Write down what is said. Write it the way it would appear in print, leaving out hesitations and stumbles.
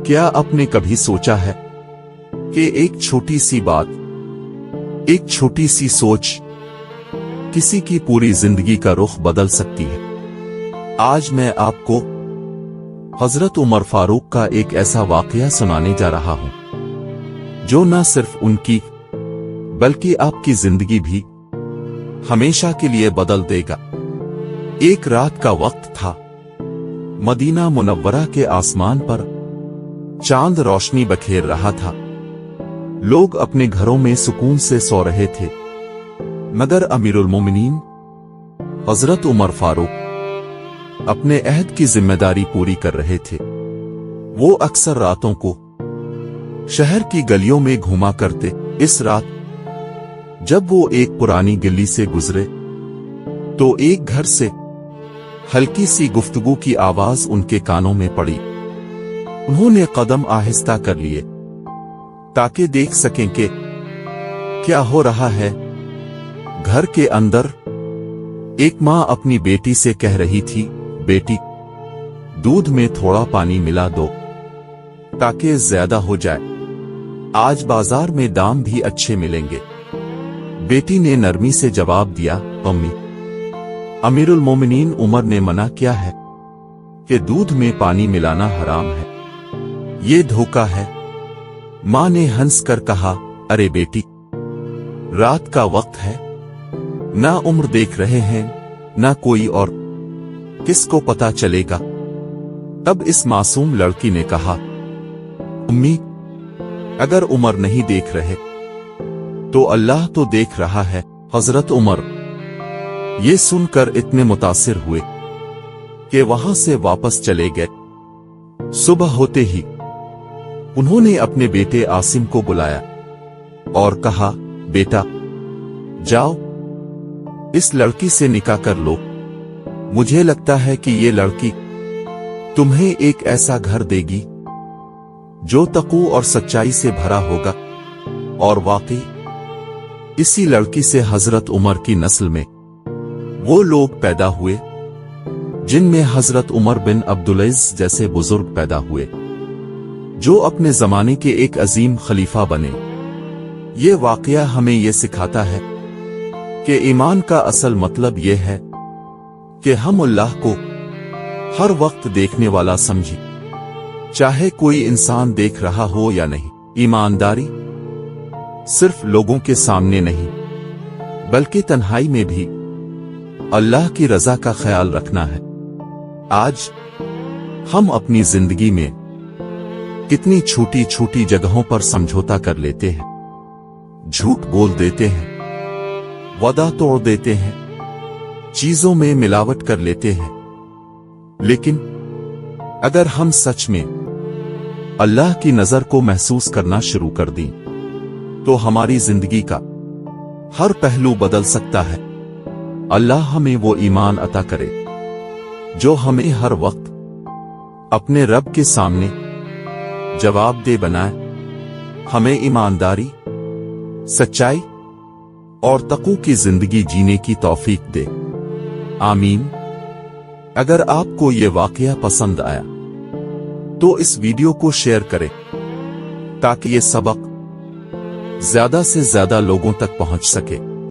क्या आपने कभी सोचा है कि एक छोटी सी बात, एक छोटी सी सोच किसी की पूरी जिंदगी का रुख बदल सकती है? आज मैं आपको हजरत उमर फारूक का एक ऐसा वाकया सुनाने जा रहा हूं जो न सिर्फ उनकी बल्कि आपकी जिंदगी भी हमेशा के लिए बदल देगा। एक रात का वक्त था। मदीना मुनव्वरा के आसमान पर चांद रोशनी बखेर रहा था। लोग अपने घरों में सुकून से सो रहे थे, मगर अमीरुल मोमिनीन हजरत उमर फारूक अपने अहद की जिम्मेदारी पूरी कर रहे थे। वो अक्सर रातों को शहर की गलियों में घूमा करते। इस रात जब वो एक पुरानी गली से गुजरे तो एक घर से हल्की सी गुफ्तगू की आवाज उनके कानों में पड़ी। उन्होंने कदम आहिस्ता कर लिए ताकि देख सकें कि क्या हो रहा है। घर के अंदर एक मां अपनी बेटी से कह रही थी, बेटी, दूध में थोड़ा पानी मिला दो ताकि ज्यादा हो जाए, आज बाजार में दाम भी अच्छे मिलेंगे। बेटी ने नरमी से जवाब दिया, अम्मी, अमीरुल मोमिनीन उमर ने मना किया है कि दूध में पानी मिलाना हराम है, ये धोखा है। मां ने हंस कर कहा, अरे बेटी, रात का वक्त है, ना उम्र देख रहे हैं ना कोई और, किसको पता चलेगा। तब इस मासूम लड़की ने कहा, अम्मी, अगर उमर नहीं देख रहे तो अल्लाह तो देख रहा है। हजरत उमर ये सुनकर इतने मुतासिर हुए कि वहां से वापस चले गए। सुबह होते ही उन्होंने अपने बेटे आसिम को बुलाया और कहा, बेटा, जाओ इस लड़की से निकाह कर लो। मुझे लगता है कि ये लड़की तुम्हें एक ऐसा घर देगी जो तक़वा और सच्चाई से भरा होगा। और वाकई इसी लड़की से हजरत उमर की नस्ल में वो लोग पैदा हुए जिनमें हजरत उमर बिन अब्दुलअज़ीज़ जैसे बुजुर्ग पैदा हुए जो अपने जमाने के एक अजीम खलीफा बने। ये वाकया हमें यह सिखाता है कि ईमान का असल मतलब यह है कि हम अल्लाह को हर वक्त देखने वाला समझें, चाहे कोई इंसान देख रहा हो या नहीं। ईमानदारी सिर्फ लोगों के सामने नहीं बल्कि तन्हाई में भी अल्लाह की रजा का ख्याल रखना है। आज हम अपनी जिंदगी में कितनी छोटी छोटी जगहों पर समझौता कर लेते हैं, झूठ बोल देते हैं, वादा तोड़ देते हैं, चीजों में मिलावट कर लेते हैं। लेकिन अगर हम सच में अल्लाह की नजर को महसूस करना शुरू कर दें तो हमारी जिंदगी का हर पहलू बदल सकता है। अल्लाह हमें वो ईमान अता करे जो हमें हर वक्त अपने रब के सामने जवाबदेह बनाए। हमें ईमानदारी, सच्चाई और तक़वा की जिंदगी जीने की तौफीक दे। आमीन। अगर आपको ये वाकया पसंद आया तो इस वीडियो को शेयर करें ताकि ये सबक ज्यादा से ज्यादा लोगों तक पहुंच सके।